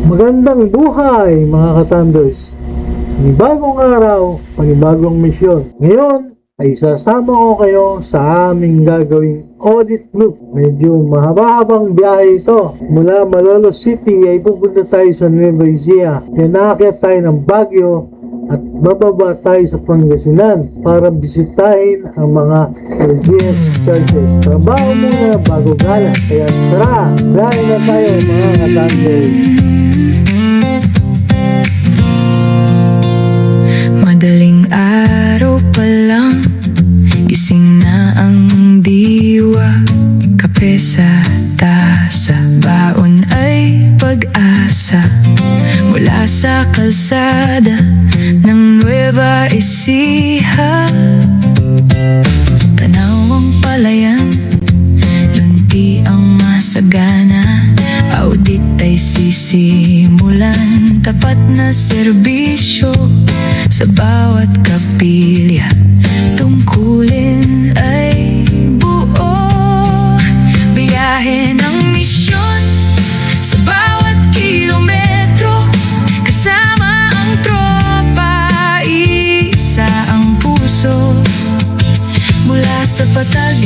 Magandang buhay mga ka-Thunders! Panibagong araw, panibagong misyon. Ngayon ay sasama ko kayo sa aming gagawing audit loop. Medyo mahaba-habang biyahe ito. Mula Malolos City ay pupunta tayo sa Nueva Ecija. Pinaakyat tayo ng Baguio at bababa tayo sa Pangasinan para bisitahin ang mga LGS churches. Trabaho muna bago gala. Kaya tara, biyahe na tayo mga ka-Thunders! Madaling araw pa lang, gising na ang diwa. Kape sa tasa, baon ay pag-asa. Mula sa kalsada ng Nueva Ecija, tanaw ang palayan, lunti ang masagana. Audit ay sisimulan, tapat na serbisyo sa bawat kapilya. Tungkulin ay buo, biyahe ng misyon sa bawat kilometro. Kasama ang tropa, isa ang puso. Mula sa patag,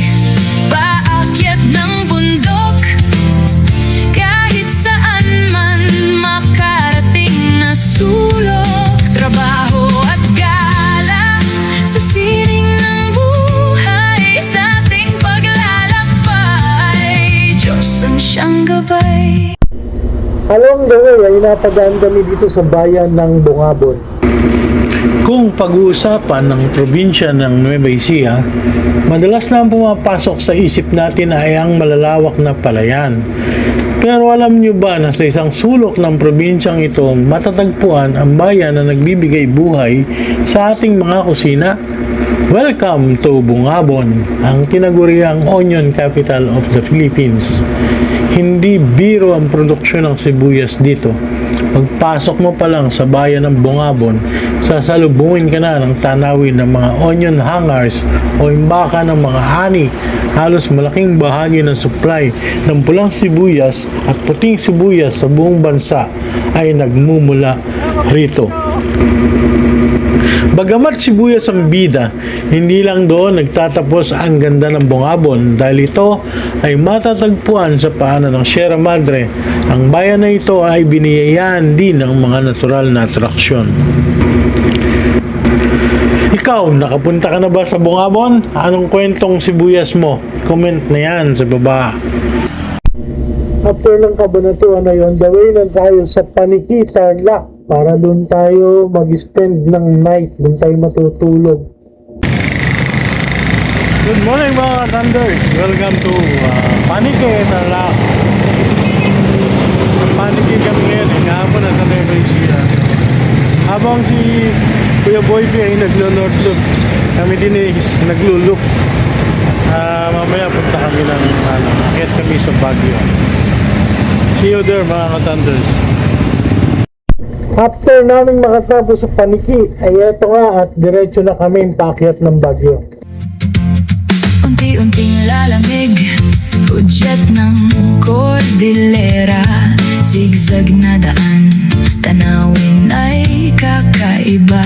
paakyat ng bundok, kahit saan man makarating na sulok. Trabaho at gala sa sining ng buhay, sa ating paglalakbay, Diyos ang siyang gabay. Along the way ay napadaan kami dito sa bayan ng Bungabon. Kung pag-uusapan ng probinsya ng Nueva Ecija, madalas na pumapasok sa isip natin ay ang malalawak na palayan. Pero alam nyo ba na sa isang sulok ng probinsyang ito matatagpuan ang bayan na nagbibigay buhay sa ating mga kusina? Welcome to Bungabon, ang tinaguriang onion capital of the Philippines. Hindi biro ang produksyon ng sibuyas dito. Pagpasok mo pa lang sa bayan ng Bungabon, sasalubungin ka na ng tanawin ng mga onion hangars o imbaka ng mga ani. Halos malaking bahagi ng supply ng pulang sibuyas at puting sibuyas sa buong bansa ay nagmumula rito. Bagamat sibuyas ang bida, hindi lang doon nagtatapos ang ganda ng Bungabon, dahil ito ay matatagpuan sa paanan ng Sierra Madre. Ang bayan na ito ay biniyayaan din ng mga natural na atraksyon. Ikaw, nakapunta ka na ba sa Bungabon? Anong kwentong sibuyas mo? Comment na yan sa baba. After ng kabanatuan na yun, the way na tayo sa Paniki, Tarlac, para doon tayo mag-spend ng night, doon tayo matutulog. Good morning mga Thunders! Welcome to Paniki, Tarlac. Paniki kami ngayon, hapon na sa Nueva Ecija. Habang si Kuya Boyfie ay naglo-north loop, kami din ay naglo-loop. Mamaya punta kami ng akit kami sa Baguio. See you there mga Thunders. After namin makatapos sa Paniki, ay eto nga at diretso na kami paakyat ng Baguio. Unti-unting lalamig, hudyat ng Cordillera. Zigzag na daan, tanawin ay kakaiba.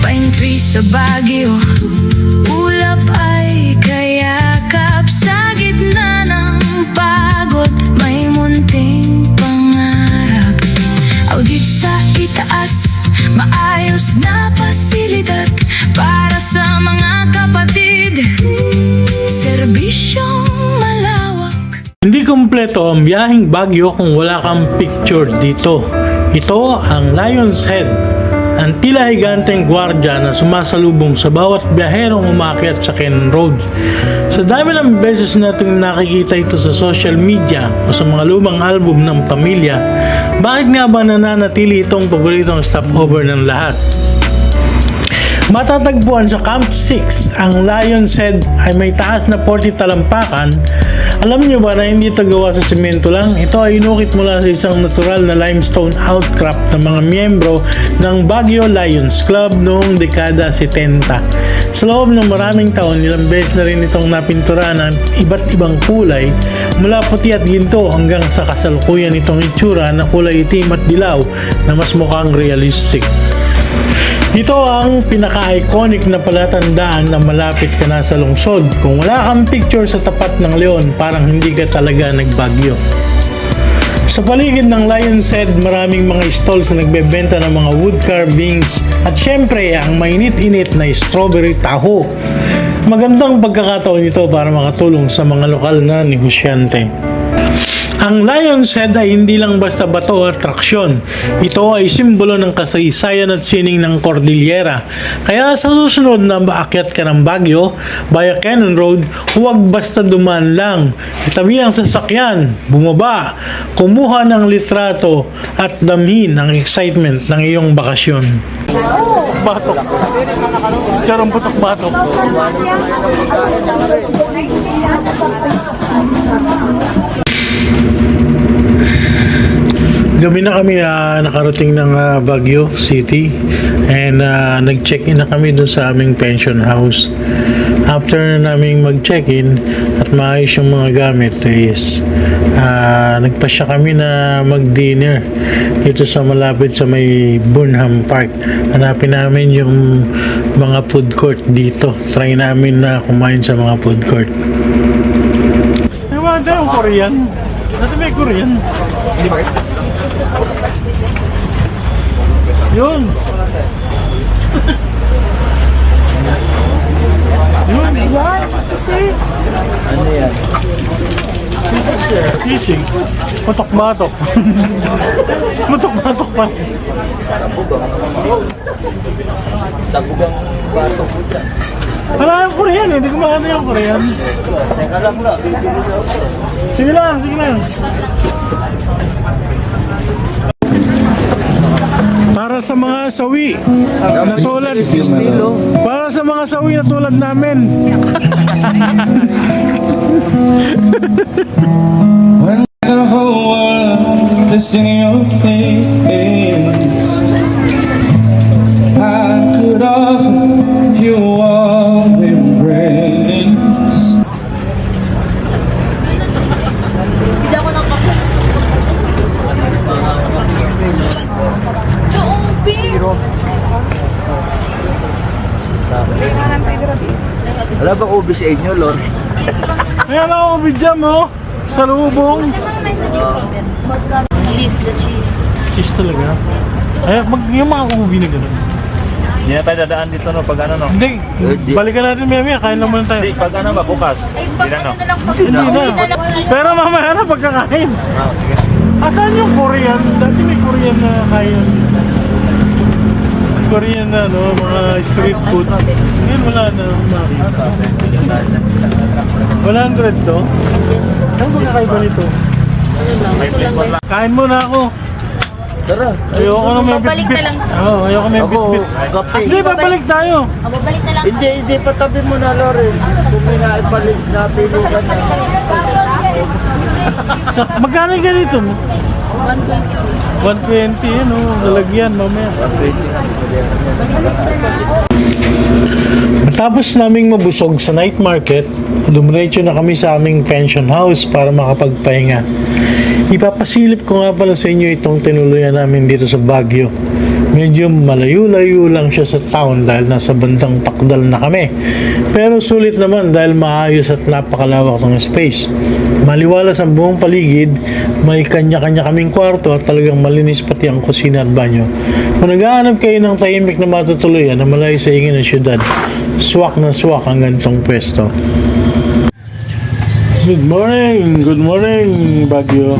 Pine tree sa Baguio, ulap ay kayakap. Sa gitna ng pagod, may munting pangarap. Audit sa itaas, maayos na pasilidad para sa mga kapatid. Serbisyong malawak. Hindi kumpleto ang biyaheng Baguio kung wala kang picture dito. Ito ang Lion's Head, ang tila higanteng gwardya na sumasalubong sa bawat biyaherong umakyat sa Cannon Road. Sa dami ng beses nating nakikita ito sa social media o sa mga lumang album ng pamilya, bakit nga ba nananatili itong paboritong stopover ng lahat? Matatagpuan sa Camp 6, ang Lion's Head ay may taas na 40 talampakan Alam nyo ba na hindi ito gawa sa semento lang? Ito ay inukit mula sa isang natural na limestone outcrop ng mga miyembro ng Baguio Lions Club noong dekada 70. Sa loob ng maraming taon, ilang beses na rin itong napintura ng iba't ibang kulay mula puti at ginto hanggang sa kasalukuyan itong itsura na kulay itim at dilaw na mas mukhang realistic. Ito ang pinaka-iconic na palatandaan na malapit ka na sa lungsod. Kung wala kang picture sa tapat ng leon, parang hindi ka talaga nagbagyo. Sa paligid ng Lion's Head, maraming mga stalls na nagbebenta ng mga wood carvings at syempre ang mainit-init na strawberry taho. Magandang pagkakataon ito para makatulong sa mga lokal na negosyante. Ang Lion's Head ay hindi lang basta bato o atraksyon. Ito ay simbolo ng kasaysayan at sining ng Cordillera. Kaya sa susunod na maakyat ka ng Baguio, via Cannon Road, huwag basta dumaan lang. Itabi ang sasakyan, bumaba, kumuha ng litrato at damhin ang excitement ng iyong bakasyon. Batok. Sarang putok batok. Gabi na kami nakarating ng Baguio City and nag-check-in na kami doon sa aming pension house. After na naming mag-check-in at maayos yung mga gamit is nagpasya kami na mag-dinner dito sa malapit sa may Burnham Park. Hanapin namin yung mga food court dito. Try namin na kumain sa mga food court. May mga yung Korean. Dati may Korean. Di ba? Yun. Yun. Ano yan? Fishing. Matok-matok. Matok-matok pa. Sabugang bato po dyan. Wala yung Korean eh. Hindi ko makano yung Korean. Teka lang na, bibili na ako. Sige lang, sige lang. Para sa mga sawi na tulad para sa mga sawi na tulad namin. When the whole world is in your face, I could offer you warm embrace. Wala ba ubi sa inyo, Lord? Ayan ako, bidyam oh. Sa lubong. Cheese, the cheese. Cheese talaga. Ay, yung mga kubi na gano'n. Hindi na tayo dadaan dito no, pag ano no. Hindi, balikan natin maya, kain lang muna tayo. Hindi, pag ano ba, bukas. Hindi na no. Hindi na. Pero mamaya na pagkakain. Asan yung Korean? Dati may Korean na kain. Korean na, no? Mga street food. Ngayon wala na. 100 to? Ano ba kakaiba nito? Kain muna ako. Tara. Ayoko na may Babalik bit-bit. na lang. Oo, ayoko may Ako, bit-bit. kape. Hindi, babalik tayo. Babalik na lang. Hindi, patabi mo na, Lord. Kung may naibalik na pilugan na. Magkano yung ganito? 120 please. 120 yun, oh. Lalagyan mamaya. Matapos naming mabusog sa night market, dumiretso na kami sa aming pension house para makapagpahinga. Ipapasilip ko nga pala sa inyo itong tinuluyan namin dito sa Baguio. Medyo malayo-layo lang siya sa town dahil nasa bandang Takdal na kami. Pero sulit naman dahil maayos at napakalawak ng space. Maliwalas ang buong paligid, may kanya-kanya kaming kwarto at talagang malinis pati ang kusina at banyo. Kung naghahanap kayo ng tahimik na matutuluyan na malayo sa ingin ng syudad, swak na swak ang ganitong pwesto. Good morning Baguio.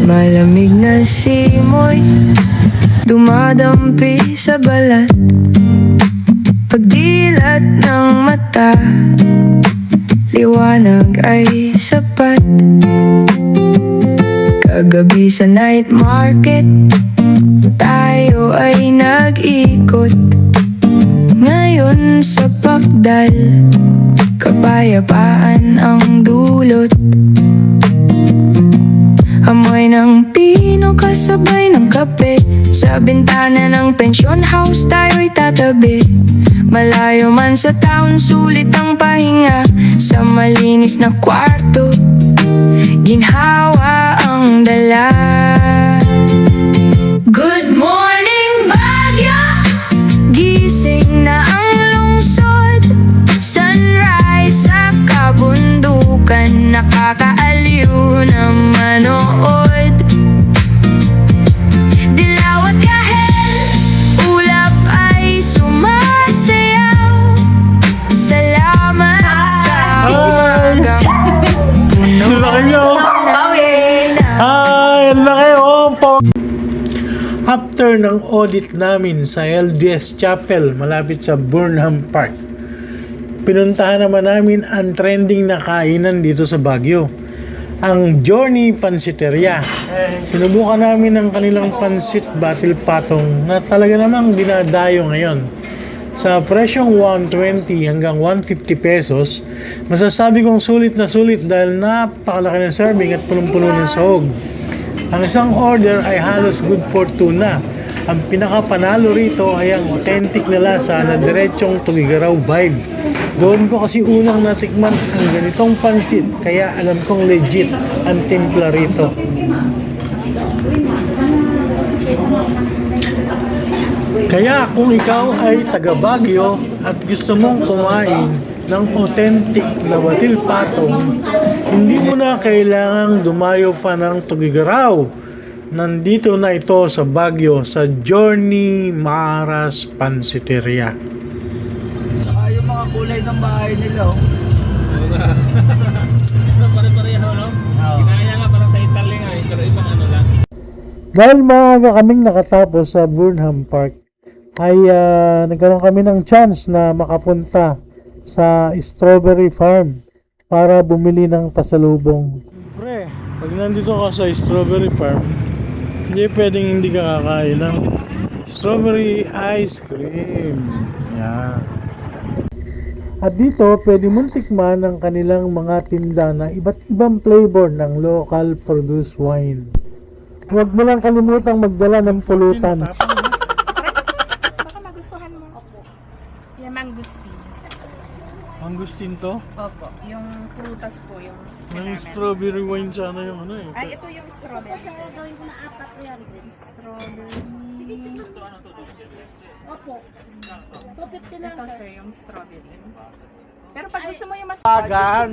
Malamig na simoy dumadampi sa balat, pagdilat ng mata, liwanag ay sapat. Kagabi sa night market, tayo ay nag-ikot. Ngayon sa Pagdal, kapayapaan ang dulot. Amoy ng pino kasabay ng kape. Sa bintana ng pension house tayo'y tatabi. Malayo man sa town, sulit ang pahinga. Sa malinis na kwarto, ginhawa ang dala. Good morning, Baguio! Gising na ang lungsod. Sunrise sa kabundukan, nakakaaliw na manood. Dilaw at kahel, ulap ay sumasayaw. Salamat sa umagang puno Laki nyo! ng ilaw. Ay, ang laki After ng audit namin sa LDS Chapel malapit sa Burnham Park, pinuntahan naman namin ang trending na kainan dito sa Baguio, ang Journey Pansiteria. Sinubukan namin ang kanilang pansit battle patong na talaga namang dinadayo ngayon. Sa presyong 120 hanggang 150 pesos, masasabi kong sulit na sulit dahil napakalaki ng serving at punong-puno ng sahog. Ang isang order ay halos good for two na. Ang pinaka-panalo rito ay ang authentic na lasa na diretsong Tugigaraw vibe. Doon ko kasi unang natikman ang ganitong pansit, kaya alam kong legit ang timpla rito. Kaya kung ikaw ay taga Baguio at gusto mong kumain ng authentic na batil patong, hindi mo na kailangang dumayo pa ng Tugigaraw. Nandito na ito sa Baguio sa Journey Maras Pansiteria. Saka yung mga kulay ng bahay nila, oh. Pare-pareho, no? Ginaya nga parang sa Italy nga, pero ibang ano lang. Dahil maaga kaming nakatapos sa Burnham Park, ay nagkaroon kami ng chance na makapunta sa Strawberry Farm para bumili ng pasalubong. Pre, pag nandito ka sa Strawberry Farm, hindi pwedeng hindi ka kakain ng strawberry ice cream. Yan. At dito, pwede mong tikman ang kanilang mga tinda na iba't ibang flavor ng local produced wine. Huwag mo lang kalimutang magdala ng pulutan. Baka magustuhan mo. Opo. Yung mangustin. Mangustin to? Opo. Yung prutas po, yung May strawberry wine sana yung ano eh. Ay, ito yung strawberry. Strawberry. Opo. Ito sir, yung strawberry. Pero pag gusto mo yung mas... Agan!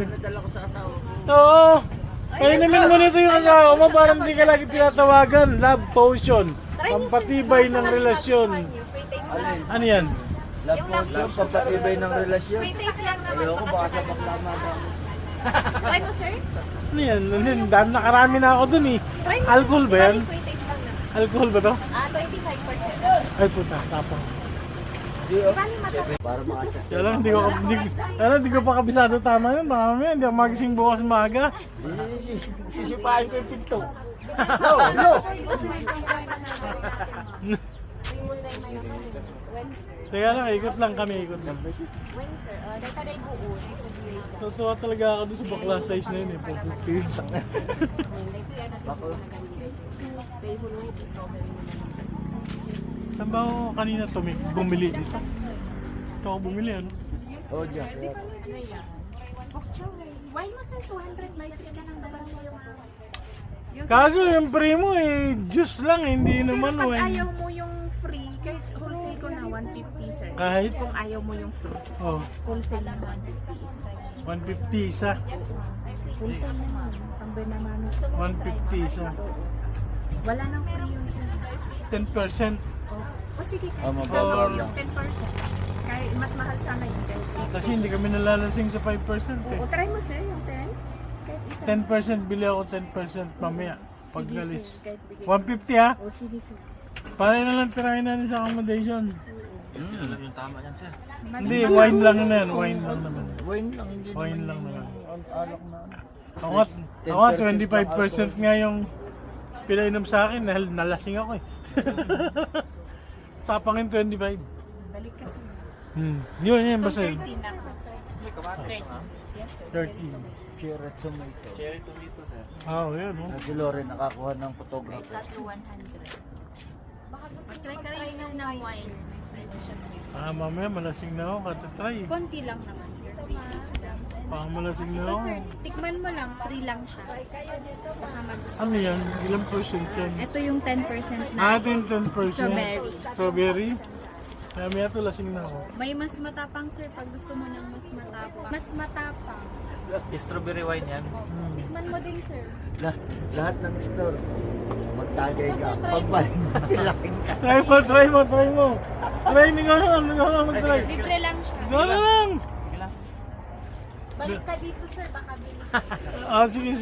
Oo! Kainumin mo nito yung asawa mo para hindi ka lagi tinatawagan. Love potion. Pampatibay ng relasyon. Ano yan? Love potion, papatibay ng relasyon. Free taste lang naman. Ayoko, baka sa baklama daw. Try mo sir? Ano yan? Nakarami na ako dun eh. Try mo. Alcohol ba yan? Free taste lang naman. Alcohol ba to? 25%. Ay puta, tapang. Bali mata. Para makasya. Kaya lang, hindi ko pa kabisado tama yun. Baka mamaya, hindi ako magising bukas maaga. Sisipahin ko yung pinto. Kaya lang, ikot lang kami, ikot lang. Totoo talaga ako doon sa bakla size na yun eh. Pagpipisa. Saan ba ako kanina bumili dito? Ito ako bumili ano? Oh, diyan. Why mo sir 200 may free ka ng dalawang yung Kaso yung primo eh, juice lang, hindi naman pag wine. ayaw mo yung free, kahit wholesale ko na 150 sir. Kahit? Kung ayaw mo yung free, Oh, wholesale na 150 isa. 150 isa. Wholesale na yun, pang Benamano. 150 isa. Wala nang free yun sir. 10%. O sige, mababa. isa mo yung 10%. Kahit mas mahal sana yun kahit Kasi hindi kami nalalasing sa 5% eh. O try mo sir yung 10. Kahit isa. 10% bili ako 10% mamaya. Pag Sige, galis. sir, kahit bigay. 150 ha? O sige sir. Para na lang tirahin natin sa accommodation. Yun lang yung tama yan, sir. Mas Hindi, mahal wine lang yun na yan. kung- Wine lang naman. Wine lang, hindi Wine lang naman. alak na. Ako nga 25% nga yung pinainom sa akin dahil nalasing ako eh. Papangin 25. Balik kasi. Yun, basta yun. 13 na. 30. Cherry tomato. Cherry tomato, sir. Ah, yun, oh. Si Loren nakakuha ng photographer. Baka gusto nyo mag-try ng wine. Ah, mamaya malasing na ako. Katatry. Konti lang naman, sir. 3 days lang. Malasing na Ito, ako. sir, tikman mo lang. Free lang siya. Baka magustuhan. Ano yan? Ilang percent yan? Ito yung 10% na Ah, ito yung 10%. strawberry. Strawberry? Kaya may ito, lasing na ako. May mas matapang, sir, pag gusto mo ng mas matapang. Mas matapang. Strawberry wine yan. Tikman mo din, sir. Lahat ng store. Magtagay Ito, ka. sir, try mo. Pagbalik mo, tilaking ka. Try mo. Try, ikaw na mag-try. Libre lang siya. Ikaw na lang. Balik ka dito, sir. Baka bili ka. Ah, sige.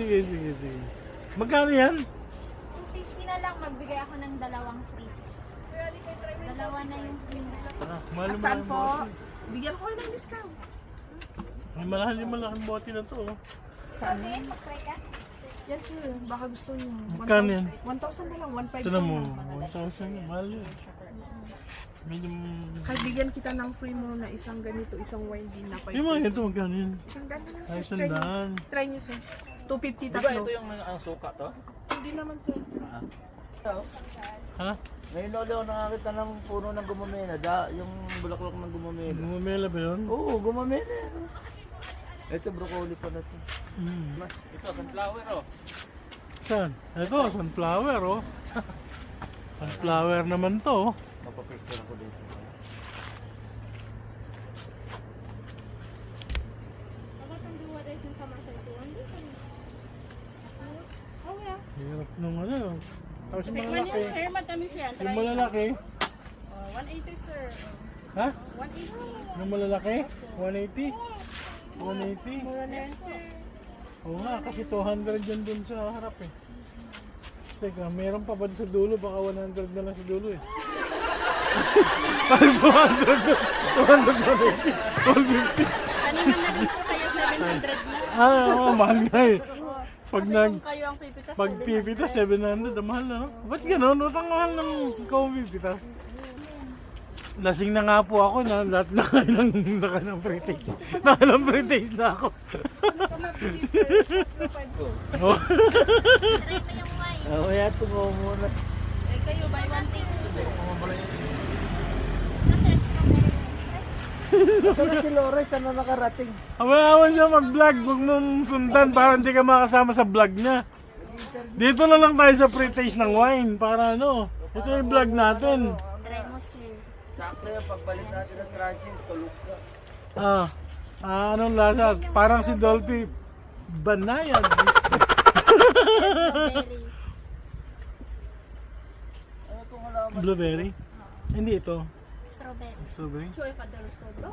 Magkano yan? 250 na lang. Magbigay ako ng dalawang free, sir. Dalawa na yung free. Saan po? Bigyan ko kayo ng discount. May malaking bote na to. Oh. Saan? Yan sir, baka gusto nyo. Magkano yan? 1,000 na lang, 1,500 Ito na mo. lang. 1,000. Mahal yun. Medyo... Kahit bigyan kita ng free mo na isang ganito, isang wine din na 5 Yung mga pesos. ito, magkano yun? Isang ganda lang Ay, sir. Try nyo. sandaan. Try nyo sir. 250 Di ba tatlo. ito yung ang suka to? Hindi naman sir. Ha? Ngayon lolo ako nakakita ng puno ng gumamela. Yung bulaklak ng gumamela. Gumamela ba yun? Oo, gumamela yan. Ito broccoli pa na to. Ito, sunflower oh. Saan? Ito, sunflower, oh. Sunflower naman to, oh. Mapapicture ako dito. Hirap nung ano. Tapos yung malalaki. Sir, matamis yan. Yung malalaki. 180 sir. Ha? 180. Yung malalaki? 180? 180? Mura na yan sir. Oo nga, kasi 200 yan dun sa harap eh. Teka, meron pa ba sa dulo? Baka 100 na lang sa dulo eh. Parang 200, 280, 250. Kanina na din sir kayo 700 na. Ah, oo, mahal nga eh. Pag Kasi kung kayo ang pipitas, pag pipitas, 700, ang mahal na, no? Ba't gano'n? Ba't ang mahal ng ikaw ang pipitas? Lasing na nga po ako na lahat na ng pre-taste. Nakalang pre-taste na ako. Oh. Try mo yung wine. Kaya tumawa muna. Eh kayo, buy one take. Ito, sir, strawberry. Saan na si Loren? Saan na nakarating? Awan siya mag-vlog. Huwag mong sundan para hindi ka makasama sa vlog niya. Dito na lang tayo sa pre-taste ng wine. Para ano, ito yung vlog natin. Try mo, sir. Sakto yan, pagbalik natin ng crunching, tulog ka. Anong lasa? Parang si Dolphy. Banayad. Strawberry. Ano kung wala mo? Blueberry? Hindi ito. Strawberry. Strawberry. Choy pa daw bro?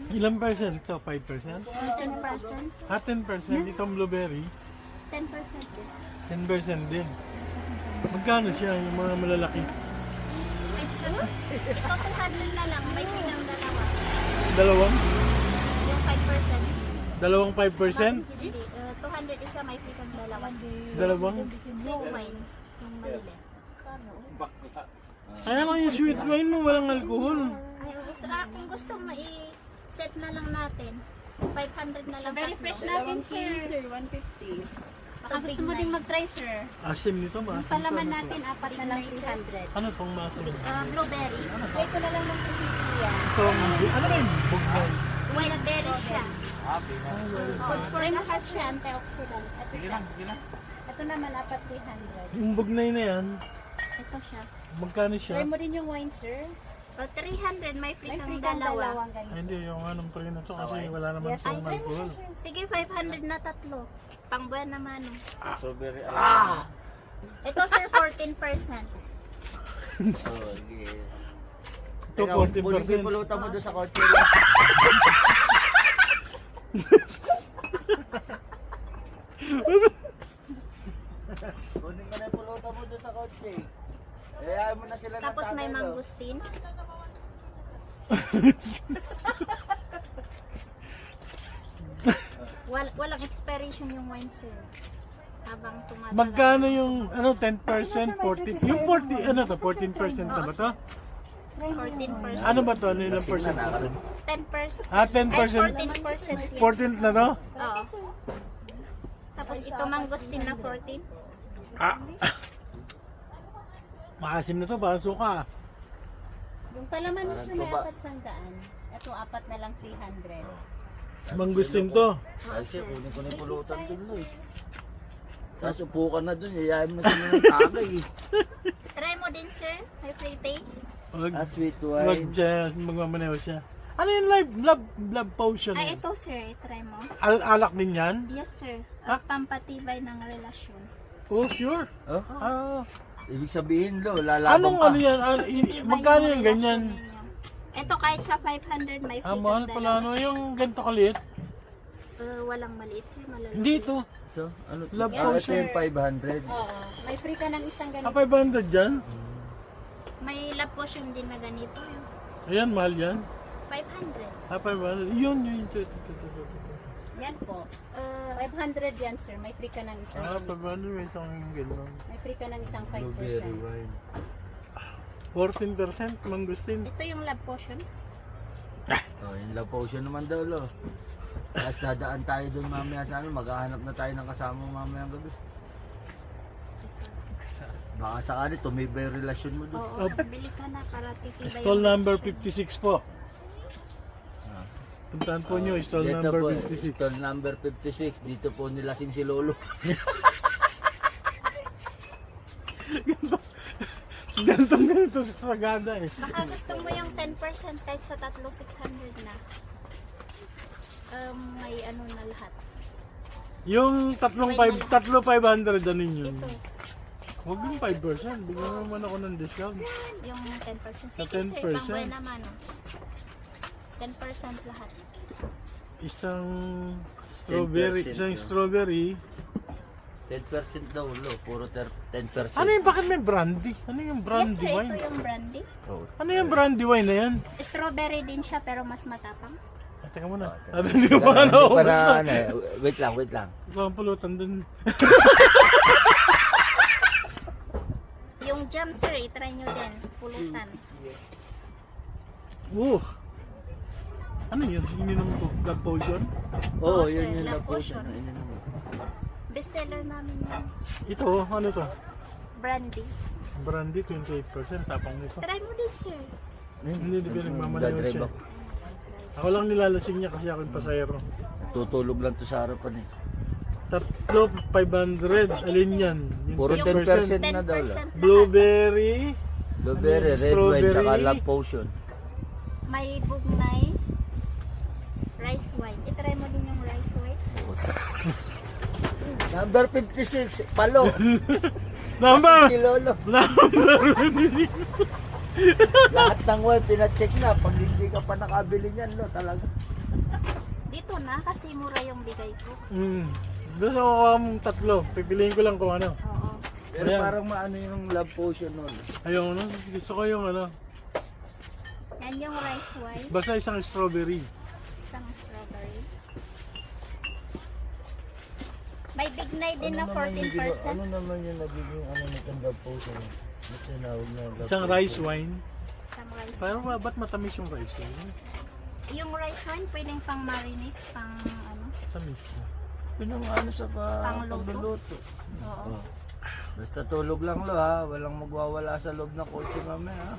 Ilang percent ito? 5%? 10%. Ah, 10%. Itong blueberry. 10% din. 10% din. Magkano siya yung mga malalaki? Ito, 200 na lang. May pinang dalawa. Dalawang? Yung 5%. Dalawang 5%? Hindi. 200 isa, may pinang dalawa. Dalawang? Sweet wine. Yung maliliit. Kaya lang yung sweet wine mo, walang alcohol. Ay, so, kung gusto mo, i-set na lang natin. 500 na lang. Very fresh natin sir. Sir, 150. Baka gusto mo din mag-try sir. Asim nito ba? Palaman natin, apat na lang 300. Ano pong masim? Blueberry. Try ko na lang ng 250 yan. Ano ba yung bugbay? White berry siya. Good for lakas siya, antioxidant. Ito siya. Ito naman, apat 300. Yung bugnay na yan, Ito siya. magkano siya? mo din yung wine sir. 300, may free kang Dalawang dalawa. Ay, hindi, yung anong pre na to kasi wala naman Ay, siyang alcohol. sige, 500 na tatlo. Pangbuwan naman. Strawberry Ito sir, 14%. Ito, 14%. Pulutan mo doon sa kotse. Kunin ka na yung pulutan mo doon sa kotse. Hayaan mo na sila ng Tapos may tatay, no? mangustin. Walang expiration yung wine sir. habang tumatagal. Magkano yung 10%, 14? Yung 40, 14% na ba to? 14%. Ano ba to? Ano yung percent? 10%. Ah, 10%. 14%. 14 na to? Oo. Tapos ito mangosteen na 14. Ah. Maasim na to, parang suka. Yung palaman mo sir may 400. Ito 4 na lang 300. Mangustin to. Kasi kunin ko na yung pulutan dun mo eh. Sasupukan na dun, yayain mo na sila ng tagay eh. Try mo din sir. May free taste. Sweet wine. Magmamaneho siya. Ano yung love potion? Ay, ito sir. Try mo. Alak din yan? Yes sir. Ha? Pampatibay ng relasyon. Oh, sure. Oh? Ah. Ibig sabihin lo, lalaban Anong ka. ano yan? Magkano yung ganyan? Ito kahit sa 500 may free Mahal ka pala. Ano yung ganito kaliit? walang maliit sir. Malalaki. Hindi ito. Ito, ano to? Love Ito potion. yung 500. Oo. May free ka ng isang ganito. 500 dyan? May love potion din na ganito. Ayan, mahal yan. 500. 500. Yun. Yan po. 500 yan sir. May free ka ng isang. 500 may isang gano'n. May free ka ng isang 5%. Blueberry wine. 14% mangustin. Ito yung love potion. Oh, yung love potion naman daw lo. Tapos dadaan tayo dun mamaya sa ano, maghahanap na tayo ng kasama mamaya ang gabi. Baka sakali tumibay yung relasyon mo dun. Oo, bili ka na para titibay. Stall yung number relasyon. 56 po. Puntahan po nyo, stall Dito number po, 56. stall number 56. Dito po nilasing si Lolo. Ganito sa Sagada eh. Baka gusto mo yung 10% kahit sa tatlo 600 na. May ano na lahat. Yung tatlo 500 ano yun? Ito, Huwag yung 5%. Bigyan mo naman ako ng discount. yung 10%. Sa Sige sir, 10%. pangbuhay naman. 10% lahat. Isang strawberry. 10% Isang yun. strawberry. 10% daw lo, puro 10%. Ano yung bakit may brandy? Ano yung Yes brandy sir, wine? ito yung brandy. Oh. Ano yung brandy wine na yan? Strawberry din siya pero mas matapang. Ah, teka muna. Hindi ko pa Hindi pa na na, ano, wait lang. Ito ang pulutan dun. Yung jam sir, itry nyo din. Pulutan. Ano yun? Ininom ko? Love potion? Oo, Oo, sir, yun yung love love potion. potion. Bestseller namin yun. Ito, ano to? Brandy. Brandy, 28%. Tapang nito. Try mo din sir. Hindi nagmamanaw Dadrive siya. ako. Ako lang nilalasing niya kasi ako yung pasayro. Tutulog lang to sa harapan eh. Tatlo, 500. Alin yan? Yung Puro 10% na daw lang. 10% Blueberry. Blueberry, red wine, Strawberry. tsaka love potion. May bugnay. Rice wine. Itry mo din yung rice wine. Number 56, palo. Number! Si Lolo. Lahat ng wine, pinacheck na. Pag hindi ka pa nakabili niyan, no, talaga. Dito na kasi mura yung bigay ko. Gusto ko mong tatlo. Pipiliin ko lang kung ano. Oo. Pero Ayan. parang maano yung love potion nun. Ayun, ano? Gusto ko yung ano. Yan yung rice wine. Basta isang strawberry. Isang strawberry. May bignay din na 14%. Ano naman yung nagiging ano nitong love potion? Ano tinawag na love Isang potion? rice wine. Isang rice Pero ba't matamis yung rice wine? Yung rice wine, pwedeng pang marinate, pang ano. Matamis. Pinang ano sa Pangluto? pagluluto. Oo. Basta tulog lang lo ha, walang magwawala sa loob ng kotse mamaya ha.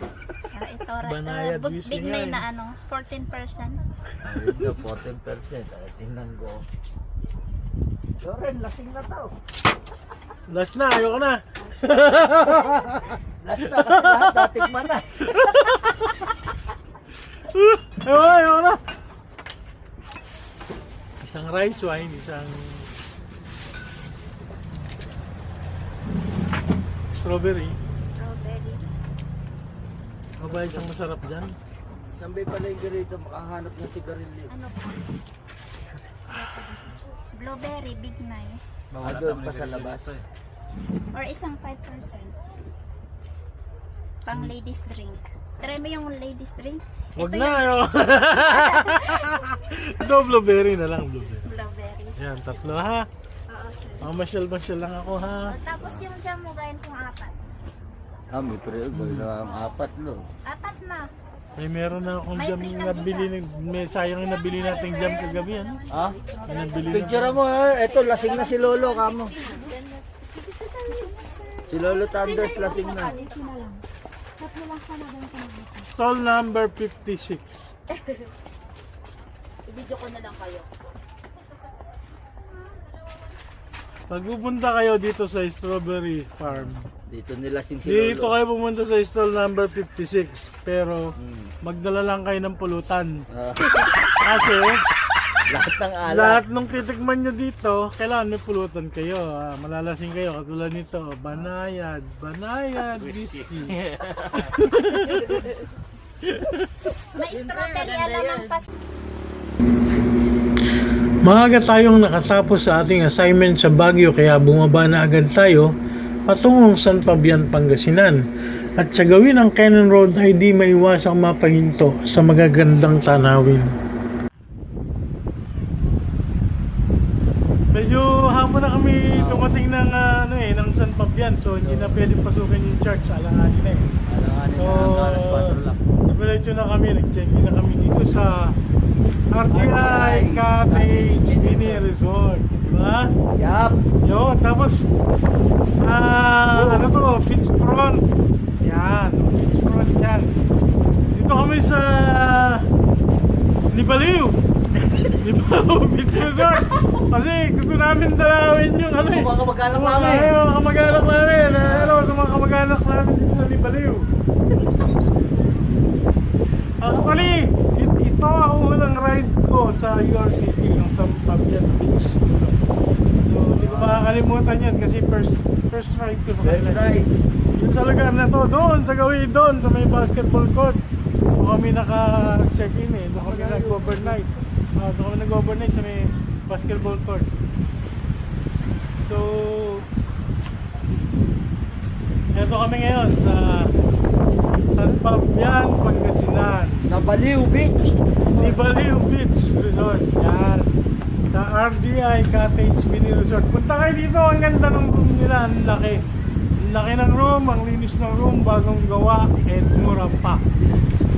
Ito, Banayad gising bignay yan. na ano, 14%. Ayun daw, 14%. Ay, tingnan ko. Loren, lasing na tao. Last na, ayoko na. Last na kasi lahat natikman na. Ayoko na. Isang rice wine, isang strawberry. Strawberry. O ba isang masarap dyan? Sambay pala yung ganito, makahanap ng sigarilyo. Ano po? Blueberry, bignay. Doon pa sa labas. Or isang 5%. Pang ladies drink. Try mo yung ladies drink. Huwag Ito na, yung ayoko. Ito, blueberry na lang, blueberry. blueberry. Yan, tatlo ha. Masyal-masyal lang ako ha. Tapos yung jam mo, gawin kong 4. May pre, gawin na 4 lo. 4 na. Meron na akong May jam free na ka nabili. May sayang yung nabili nating jam kagabi. Ano? Ha? May nabili Picture mo ha. Ito, lasing na si Lolo, kamo. Si Lolo Thunders, lasing na. Stall number 56. I-video ko na lang kayo. Pag pupunta kayo dito sa Strawberry Farm, Dito nilasing si dito Lolo. kayo pumunta sa stall number 56. Pero magdala lang kayo ng pulutan. Kasi Lahat ng alak. lahat ng titikman nyo dito, kailangan may pulutan kayo. Malalasing kayo, katulad nito, banayad, whiskey. May strawberry alamang pas. Maaga tayong nakatapos sa ating assignment sa Baguio kaya bumaba na agad tayo patungong San Fabian, Pangasinan. At sa gawin ng Cannon Road ay di maiwasang mapahinto sa magagandang tanawin. Medyo hamon na kami dumating ng, ng San Fabian, so hindi na pwedeng pasukin yung church, alanganin na eh. So, diretso na kami, nag-check-in na kami dito sa RDI Cottage Mini Resort, diba? Yup. Yun, tapos ano to, beachfront. Yan, beachfront yan. Dito kami sa Nibaliw Beach Resort. Kasi gusto namin dalawin yung ano eh. Mga kamag-anak namin. Mga kamag-anak namin. Sa mga kamag-anak namin dito sa Nibaliw. Actually, ito ang unang ride ko sa URCP, yung San Fabian Beach. So, hindi ko makakalimutan yan kasi first ride ko sa kanila. Yung sa lugar na to, doon sa gawin doon, sa may basketball court. Doon kami naka-check-in eh, doon kami nag-overnight. Doon kami nag-overnight sa may basketball court. So, ito kami ngayon sa San Fabian, Pangasinan. Nabaliw Beach. Nibaliw Beach Resort. Yan. Sa RDI Cottage Mini Resort. Punta kayo dito. Ang ganda ng room nila. Ang laki. Ang laki ng room. Ang linis ng room. Bagong gawa. And mura pa.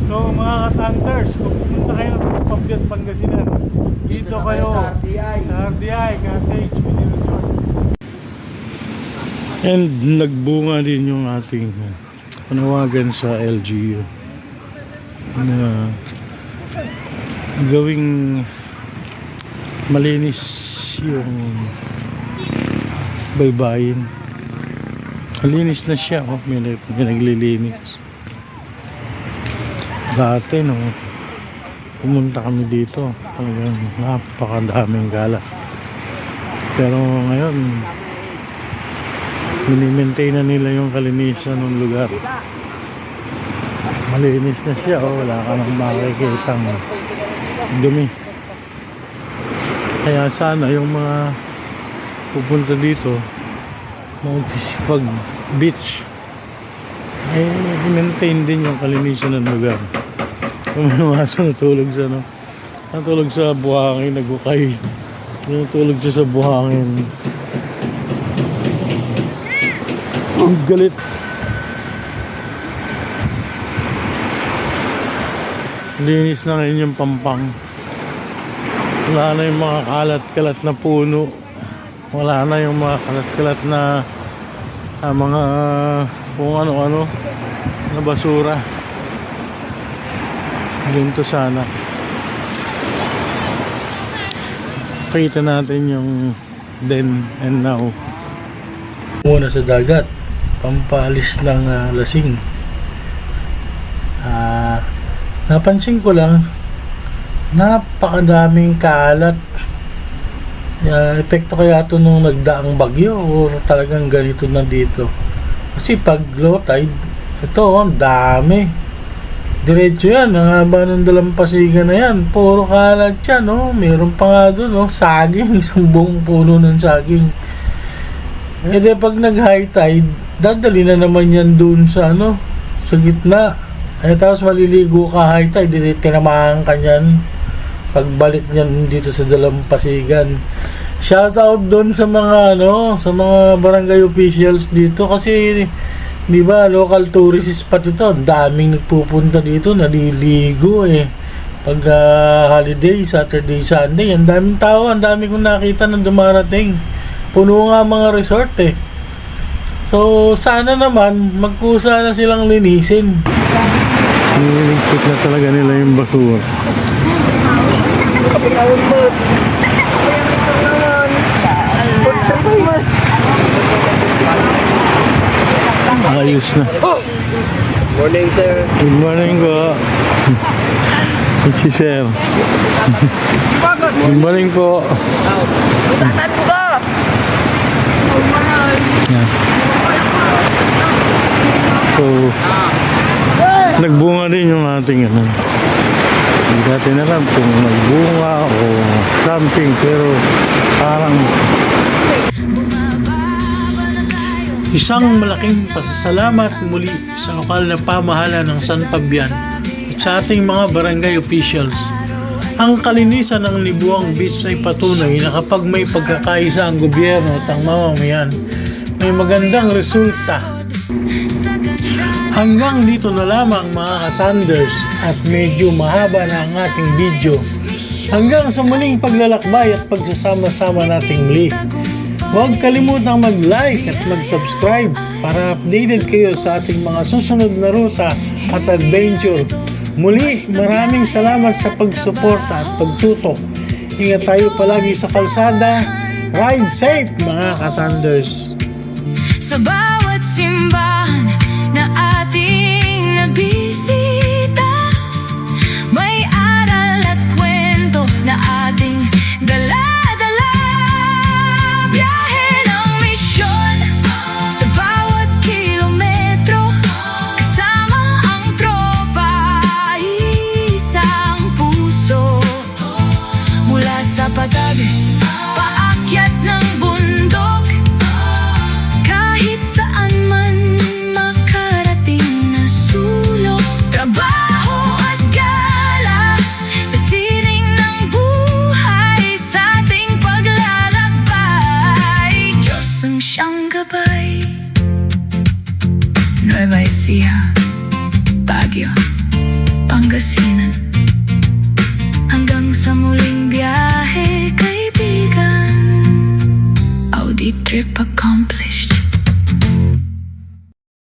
So mga ka-Thunders, kung pumunta kayo ng San Fabian, Pangasinan, dito kayo sa RDI. Sa RDI Cottage Mini Resort. And nagbunga din yung ating panawagan sa LGU na gawing malinis yung baybayin. Malinis na siya, may naglilinis. Dati no, pumunta kami dito, talagang napakadaming gala. Pero ngayon mini-maintain na nila yung kalinisan ng lugar. Malinis na siya, wala ka nang makikitang dumi. Kaya sana yung mga pupunta dito mag-pag beach eh i-maintain din yung kalinisan ng lugar. Kung masa natulog sa natulog sa buhangin, nagukay, natulog siya sa buhangin. Ang galit. Linis na rin yung Pampang. Wala na yung mga kalat-kalat na puno. Wala na yung mga kalat-kalat na mga kung ano-ano na basura. Ganito sana. Kita natin yung then and now. Muna sa dagat, pampalis ng lasing. Napansin ko lang, napakadaming kalat. Epekto kaya ito nung nagdaang bagyo o talagang ganito na dito. Kasi pag low tide, ito ang dami. Diretso yan, ang haba ng dalampasigan na yan. Puro kalat yan, no? Meron pa nga doon, no? Saging, isang buong puno ng saging. E de pag nag-high tide, dadali na naman yan doon sa sa gitna. Tapos maliligo ka high tide, tinamahan ka niyan. Pagbalik niyan dito sa dalampasigan. Shoutout doon sa mga sa mga barangay officials dito kasi 'di ba local tourist spot ito. Ang daming nagpupunta dito, naliligo pag holiday, Saturday, Sunday, ang daming tao, ang dami kong nakita nang dumarating. Puno nga mga resort So, sana naman, magkusa na silang linisin. Niligpit na talaga nila yung basura. Ayos na. Morning, sir. Good morning po. Si Sir. Good morning po. Yan. So, nagbunga din yung ating Hindi natin alam kung nagbunga o something, pero parang isang malaking pasasalamat muli sa lokal na pamahala ng San Fabian at sa ating mga barangay officials. Ang kalinisan ng Libuang Beach ay patunay na kapag may pagkakaisa ang gobyerno at ang mamamayan, may magandang resulta. Hanggang dito na lamang mga ka-Thunders at medyo mahaba na ang ating video. Hanggang sa muling paglalakbay at pagsasama-sama nating muli. Huwag kalimutang mag-like at mag-subscribe para updated kayo sa ating mga susunod na ruta at adventure. Muli, maraming salamat sa pagsuporta at pagtutok. Ingat tayo palagi sa kalsada. Ride safe mga ka-Thunders! Sa bawat simbahan na ating nabisita, may aral at kwento na ating dala-dala. Biyahe ng misyon sa bawat kilometro, kasama ang tropa, isang puso. Mula sa patag, paakyat ng bundok, kahit saan man makarating na sulok. Trabaho at gala sa sining ng buhay, sa ating paglalakbay, Diyos ang siyang gabay. Nueva Ecija, Baguio.